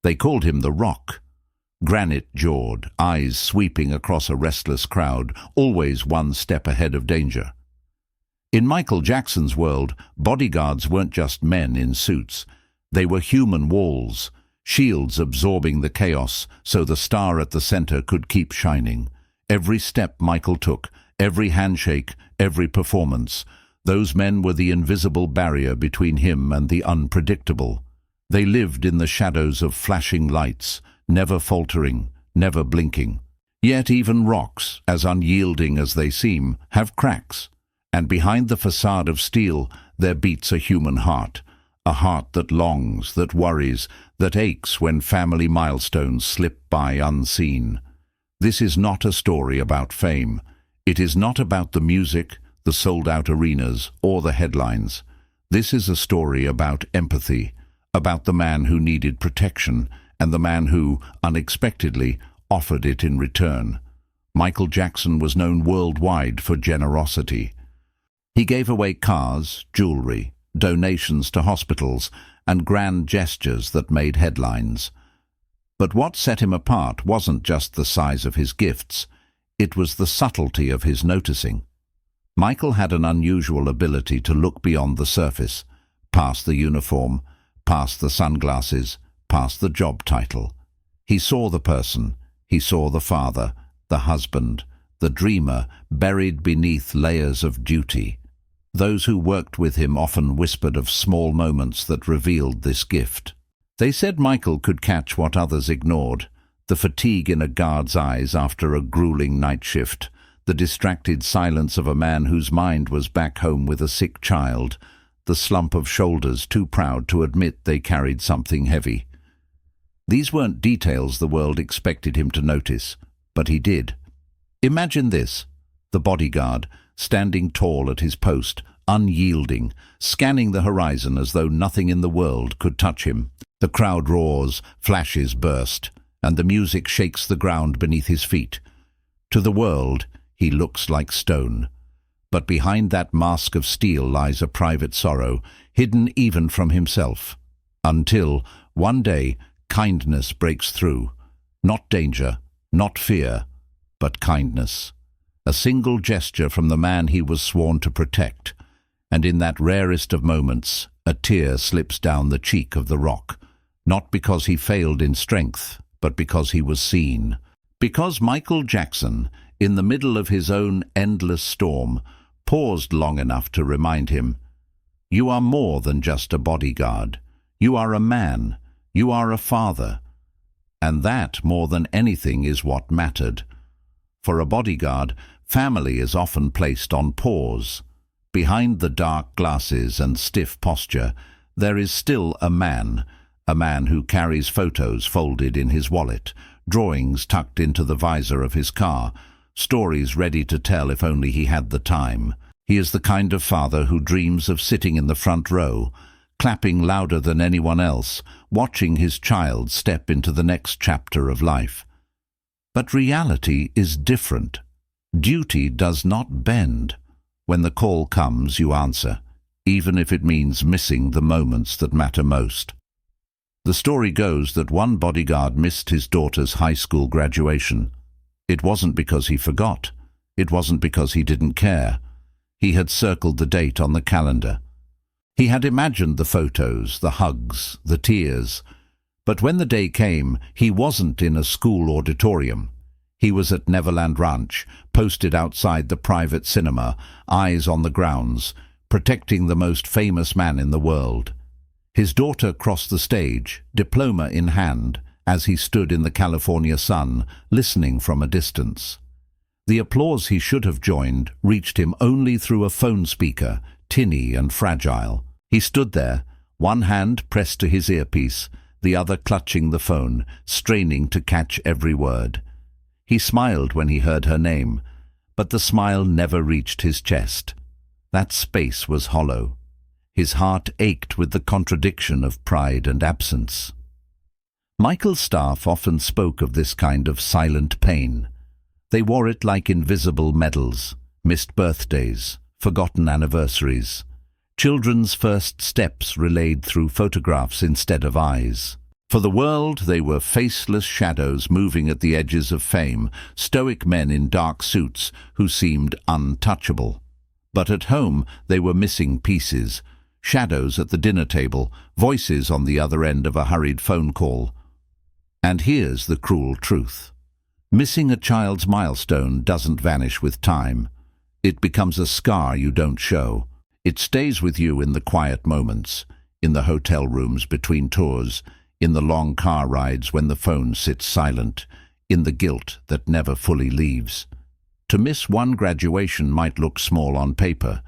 They called him the Rock. Granite-jawed, eyes sweeping across a restless crowd, always one step ahead of danger. In Michael Jackson's world, bodyguards weren't just men in suits. They were human walls, shields absorbing the chaos so the star at the center could keep shining. Every step Michael took, every handshake, every performance, those men were the invisible barrier between him and the unpredictable. They lived in the shadows of flashing lights, never faltering, never blinking. Yet even rocks, as unyielding as they seem, have cracks, and behind the facade of steel there beats a human heart, a heart that longs, that worries, that aches when family milestones slip by unseen. This is not a story about fame. It is not about the music, the sold-out arenas, or the headlines. This is a story about empathy, about the man who needed protection, and the man who, unexpectedly, offered it in return. Michael Jackson was known worldwide for generosity. He gave away cars, jewelry, donations to hospitals, and grand gestures that made headlines. But what set him apart wasn't just the size of his gifts, it was the subtlety of his noticing. Michael had an unusual ability to look beyond the surface, past the uniform, past the sunglasses, past the job title. He saw the person, he saw the father, the husband, the dreamer buried beneath layers of duty. Those who worked with him often whispered of small moments that revealed this gift. They said Michael could catch what others ignored, the fatigue in a guard's eyes after a grueling night shift, the distracted silence of a man whose mind was back home with a sick child, the slump of shoulders too proud to admit they carried something heavy. These weren't details the world expected him to notice, but he did. Imagine this: the bodyguard, standing tall at his post, unyielding, scanning the horizon as though nothing in the world could touch him. The crowd roars, flashes burst, and the music shakes the ground beneath his feet. To the world, he looks like stone. But behind that mask of steel lies a private sorrow, hidden even from himself. Until, one day, kindness breaks through. Not danger, not fear, but kindness. A single gesture from the man he was sworn to protect. And in that rarest of moments, a tear slips down the cheek of the Rock. Not because he failed in strength, but because he was seen. Because Michael Jackson, in the middle of his own endless storm, paused long enough to remind him, "You are more than just a bodyguard. You are a man. You are a father." And that, more than anything, is what mattered. For a bodyguard, family is often placed on pause. Behind the dark glasses and stiff posture, there is still a man who carries photos folded in his wallet, drawings tucked into the visor of his car, stories ready to tell if only he had the time. He is the kind of father who dreams of sitting in the front row, clapping louder than anyone else, watching his child step into the next chapter of life. But reality is different. Duty does not bend. When the call comes, you answer, even if it means missing the moments that matter most. The story goes that one bodyguard missed his daughter's high school graduation. It wasn't because he forgot. It wasn't because he didn't care. He had circled the date on the calendar. He had imagined the photos, the hugs, the tears. But when the day came, he wasn't in a school auditorium. He was at Neverland Ranch, posted outside the private cinema, eyes on the grounds, protecting the most famous man in the world. His daughter crossed the stage, diploma in hand, as he stood in the California sun, listening from a distance. The applause he should have joined reached him only through a phone speaker, tinny and fragile. He stood there, one hand pressed to his earpiece, the other clutching the phone, straining to catch every word. He smiled when he heard her name, but the smile never reached his chest. That space was hollow. His heart ached with the contradiction of pride and absence. Michael's staff often spoke of this kind of silent pain. They wore it like invisible medals, missed birthdays, forgotten anniversaries, children's first steps relayed through photographs instead of eyes. For the world, they were faceless shadows moving at the edges of fame, stoic men in dark suits who seemed untouchable. But at home, they were missing pieces, shadows at the dinner table, voices on the other end of a hurried phone call. And here's the cruel truth. Missing a child's milestone doesn't vanish with time. It becomes a scar you don't show. It stays with you in the quiet moments, in the hotel rooms between tours, in the long car rides when the phone sits silent, in the guilt that never fully leaves. To miss one graduation might look small on paper,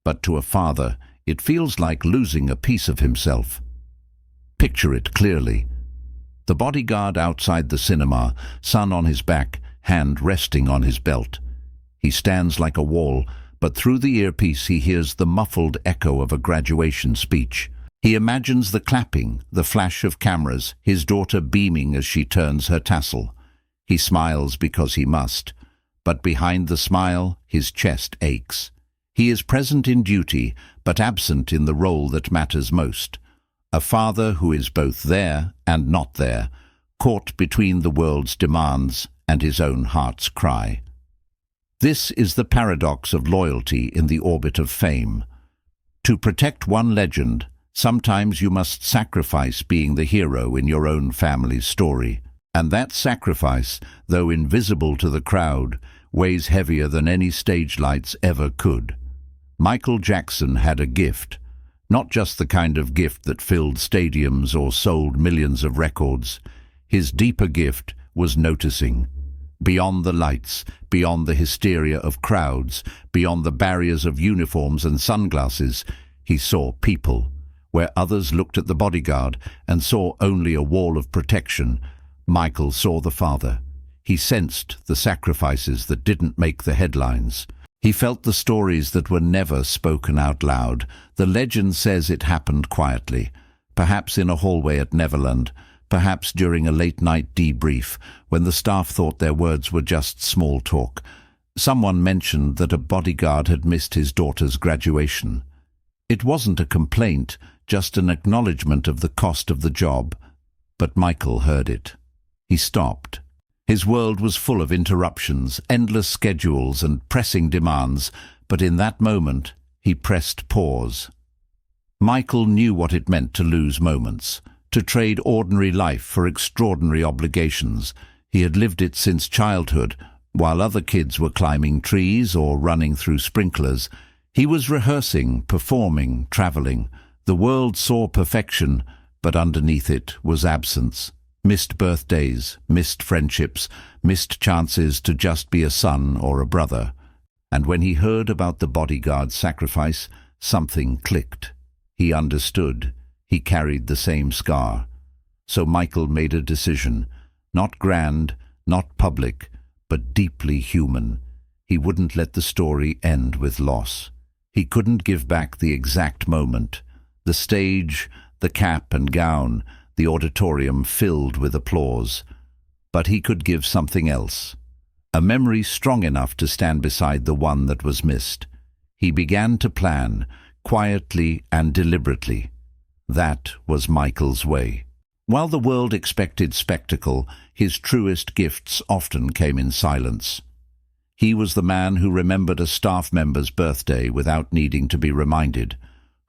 but to a father, it feels like losing a piece of himself. Picture it clearly. The bodyguard outside the cinema, son on his back, hand resting on his belt. He stands like a wall, but through the earpiece he hears the muffled echo of a graduation speech. He imagines the clapping, the flash of cameras, his daughter beaming as she turns her tassel. He smiles because he must, but behind the smile, his chest aches. He is present in duty, but absent in the role that matters most. A father who is both there and not there, caught between the world's demands and his own heart's cry. This is the paradox of loyalty in the orbit of fame. To protect one legend, sometimes you must sacrifice being the hero in your own family's story. And that sacrifice, though invisible to the crowd, weighs heavier than any stage lights ever could. Michael Jackson had a gift, not just the kind of gift that filled stadiums or sold millions of records. His deeper gift was noticing. Beyond the lights, beyond the hysteria of crowds, beyond the barriers of uniforms and sunglasses, he saw people. Where others looked at the bodyguard and saw only a wall of protection, Michael saw the father. He sensed the sacrifices that didn't make the headlines. He felt the stories that were never spoken out loud. The legend says it happened quietly, perhaps in a hallway at Neverland, perhaps during a late-night debrief when the staff thought their words were just small talk. Someone mentioned that a bodyguard had missed his daughter's graduation. It wasn't a complaint, just an acknowledgement of the cost of the job. But Michael heard it. He stopped. His world was full of interruptions, endless schedules and pressing demands, but in that moment, he pressed pause. Michael knew what it meant to lose moments, to trade ordinary life for extraordinary obligations. He had lived it since childhood, while other kids were climbing trees or running through sprinklers. He was rehearsing, performing, traveling. The world saw perfection, but underneath it was absence. Missed birthdays, missed friendships, missed chances to just be a son or a brother. And when he heard about the bodyguard's sacrifice, something clicked. He understood. He carried the same scar. So Michael made a decision, not grand, not public, but deeply human. He wouldn't let the story end with loss. He couldn't give back the exact moment. The stage, the cap and gown, the auditorium filled with applause. But he could give something else. A memory strong enough to stand beside the one that was missed. He began to plan, quietly and deliberately. That was Michael's way. While the world expected spectacle, his truest gifts often came in silence. He was the man who remembered a staff member's birthday without needing to be reminded,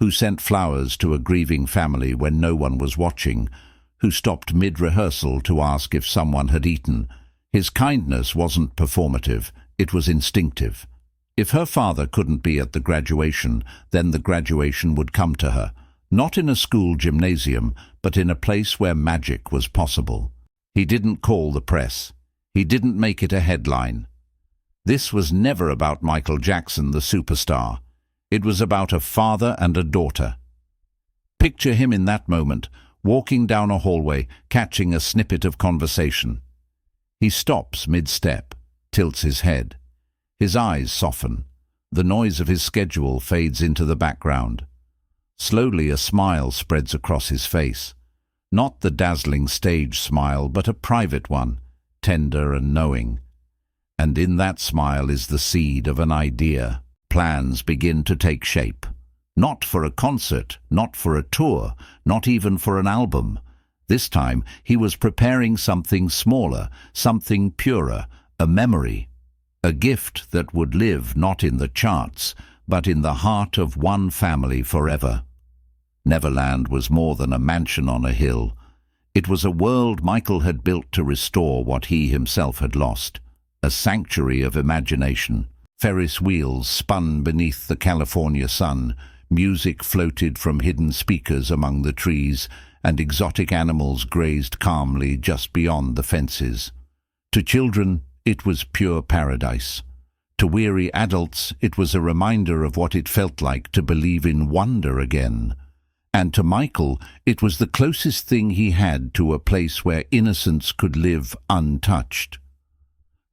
who sent flowers to a grieving family when no one was watching, who stopped mid-rehearsal to ask if someone had eaten. His kindness wasn't performative, it was instinctive. If her father couldn't be at the graduation, then the graduation would come to her, not in a school gymnasium, but in a place where magic was possible. He didn't call the press. He didn't make it a headline. This was never about Michael Jackson, the superstar. It was about a father and a daughter. Picture him in that moment, walking down a hallway, catching a snippet of conversation. He stops mid-step, tilts his head. His eyes soften. The noise of his schedule fades into the background. Slowly a smile spreads across his face. Not the dazzling stage smile, but a private one, tender and knowing. And in that smile is the seed of an idea. Plans begin to take shape. Not for a concert, not for a tour, not even for an album. This time he was preparing something smaller, something purer, a memory, a gift that would live not in the charts, but in the heart of one family forever. Neverland was more than a mansion on a hill. It was a world Michael had built to restore what he himself had lost, a sanctuary of imagination. Ferris wheels spun beneath the California sun, music floated from hidden speakers among the trees, and exotic animals grazed calmly just beyond the fences. To children, it was pure paradise. To weary adults, it was a reminder of what it felt like to believe in wonder again. And to Michael, it was the closest thing he had to a place where innocence could live untouched.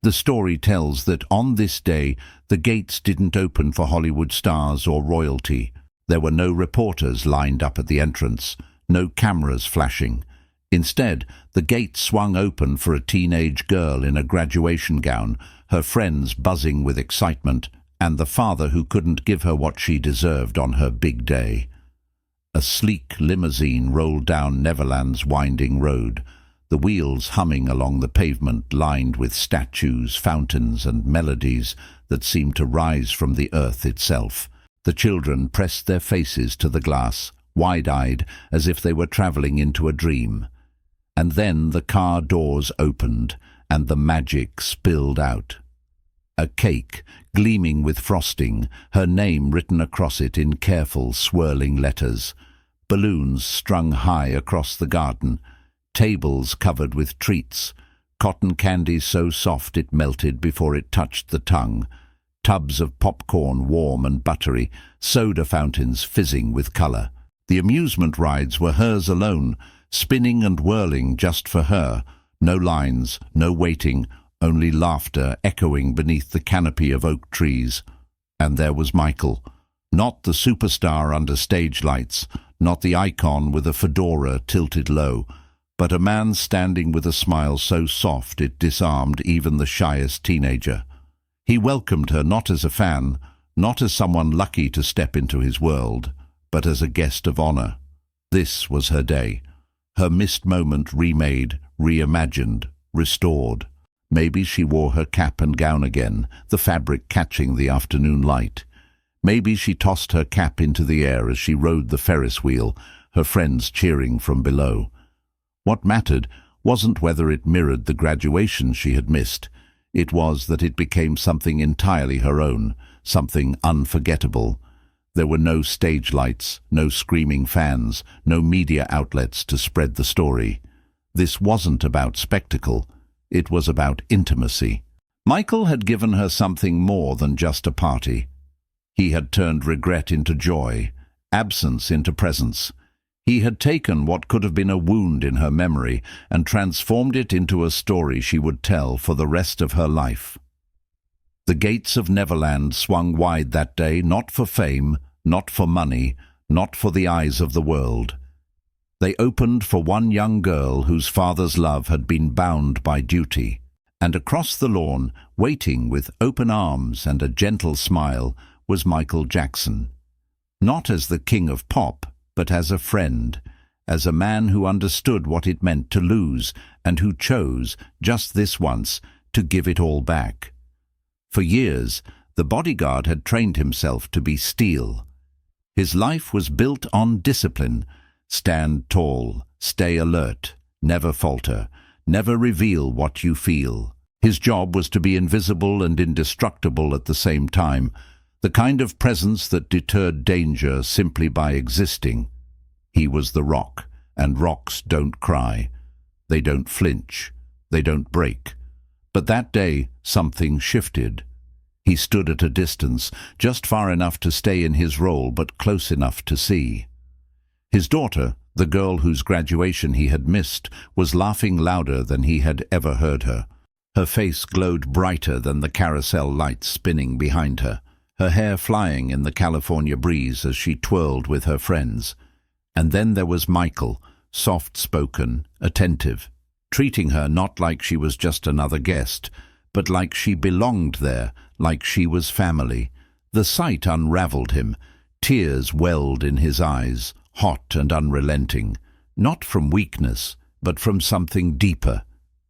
The story tells that on this day, the gates didn't open for Hollywood stars or royalty. There were no reporters lined up at the entrance, no cameras flashing. Instead, the gate swung open for a teenage girl in a graduation gown, her friends buzzing with excitement, and the father who couldn't give her what she deserved on her big day. A sleek limousine rolled down Neverland's winding road, the wheels humming along the pavement lined with statues, fountains, and melodies that seemed to rise from the earth itself. The children pressed their faces to the glass, wide-eyed, as if they were traveling into a dream. And then the car doors opened, and the magic spilled out. A cake, gleaming with frosting, her name written across it in careful, swirling letters. Balloons strung high across the garden, tables covered with treats, cotton candy so soft it melted before it touched the tongue, tubs of popcorn warm and buttery, soda fountains fizzing with color. The amusement rides were hers alone, spinning and whirling just for her. No lines, no waiting, only laughter echoing beneath the canopy of oak trees. And there was Michael, not the superstar under stage lights, not the icon with a fedora tilted low, but a man standing with a smile so soft it disarmed even the shyest teenager. He welcomed her not as a fan, not as someone lucky to step into his world, but as a guest of honor. This was her day, her missed moment remade, reimagined, restored. Maybe she wore her cap and gown again, the fabric catching the afternoon light. Maybe she tossed her cap into the air as she rode the Ferris wheel, her friends cheering from below. What mattered wasn't whether it mirrored the graduation she had missed. It was that it became something entirely her own, something unforgettable. There were no stage lights, no screaming fans, no media outlets to spread the story. This wasn't about spectacle. It was about intimacy. Michael had given her something more than just a party. He had turned regret into joy, absence into presence. He had taken what could have been a wound in her memory and transformed it into a story she would tell for the rest of her life. The gates of Neverland swung wide that day, not for fame, not for money, not for the eyes of the world. They opened for one young girl whose father's love had been bound by duty. And across the lawn, waiting with open arms and a gentle smile, was Michael Jackson. Not as the king of pop, but as a friend, as a man who understood what it meant to lose and who chose, just this once, to give it all back. For years, the Bodyguard had trained himself to be steel. His life was built on discipline. Stand tall, stay alert, never falter, never reveal what you feel. His job was to be invisible and indestructible at the same time, the kind of presence that deterred danger simply by existing. He was the rock, and rocks don't cry. They don't flinch. They don't break. But that day, something shifted. He stood at a distance, just far enough to stay in his role, but close enough to see. His daughter, the girl whose graduation he had missed, was laughing louder than he had ever heard her. Her face glowed brighter than the carousel lights spinning behind her, her hair flying in the California breeze as she twirled with her friends. And then there was Michael, soft-spoken, attentive, treating her not like she was just another guest, but like she belonged there, like she was family. The sight unraveled him. Tears welled in his eyes, hot and unrelenting, not from weakness, but from something deeper: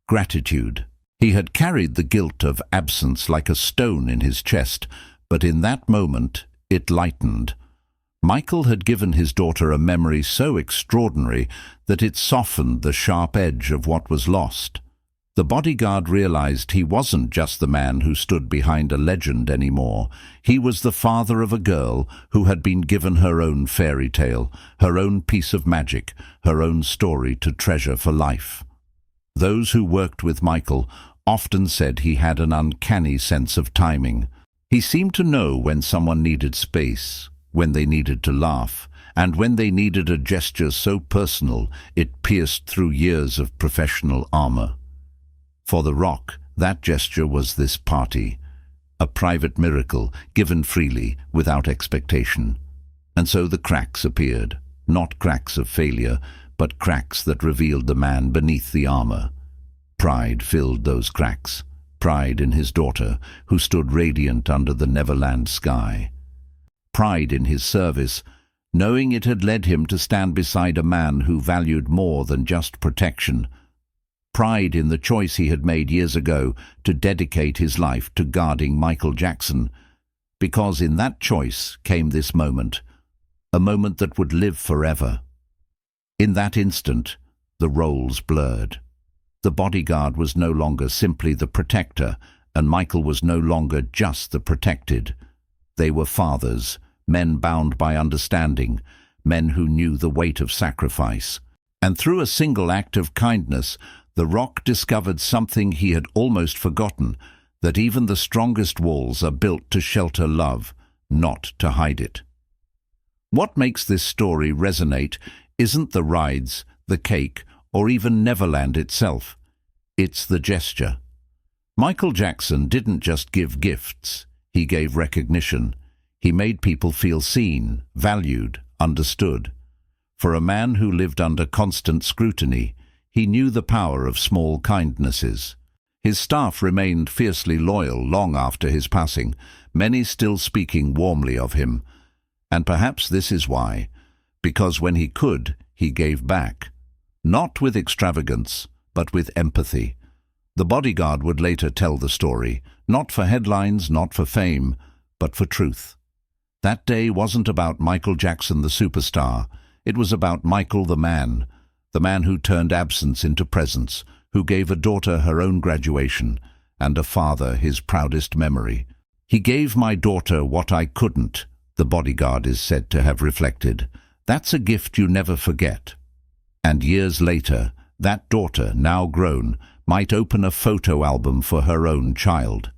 gratitude. He had carried the guilt of absence like a stone in his chest, but in that moment it lightened. Michael had given his daughter a memory so extraordinary that it softened the sharp edge of what was lost. The bodyguard realized he wasn't just the man who stood behind a legend anymore. He was the father of a girl who had been given her own fairy tale, her own piece of magic, her own story to treasure for life. Those who worked with Michael often said he had an uncanny sense of timing. He seemed to know when someone needed space, when they needed to laugh, and when they needed a gesture so personal it pierced through years of professional armor. For The Rock, that gesture was this party, a private miracle given freely, without expectation. And so the cracks appeared, not cracks of failure, but cracks that revealed the man beneath the armor. Pride filled those cracks, pride in his daughter, who stood radiant under the Neverland sky. Pride in his service, knowing it had led him to stand beside a man who valued more than just protection. Pride in the choice he had made years ago to dedicate his life to guarding Michael Jackson, because in that choice came this moment, a moment that would live forever. In that instant, the roles blurred. The bodyguard was no longer simply the protector, and Michael was no longer just the protected. They were fathers, men bound by understanding, men who knew the weight of sacrifice. And through a single act of kindness, The Rock discovered something he had almost forgotten, that even the strongest walls are built to shelter love, not to hide it. What makes this story resonate isn't the rides, the cake, or even Neverland itself. It's the gesture. Michael Jackson didn't just give gifts, he gave recognition. He made people feel seen, valued, understood. For a man who lived under constant scrutiny, he knew the power of small kindnesses. His staff remained fiercely loyal long after his passing, many still speaking warmly of him. And perhaps this is why, because when he could, he gave back. Not with extravagance, but with empathy. The bodyguard would later tell the story, not for headlines, not for fame, but for truth. That day wasn't about Michael Jackson the superstar. It was about Michael the man who turned absence into presence, who gave a daughter her own graduation, and a father his proudest memory. He gave my daughter what I couldn't, the bodyguard is said to have reflected. That's a gift you never forget. And years later, that daughter, now grown, might open a photo album for her own child.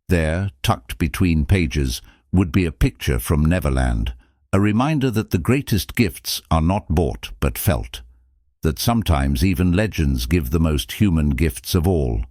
There, tucked between pages, would be a picture from Neverland, a reminder that the greatest gifts are not bought but felt, that sometimes even legends give the most human gifts of all.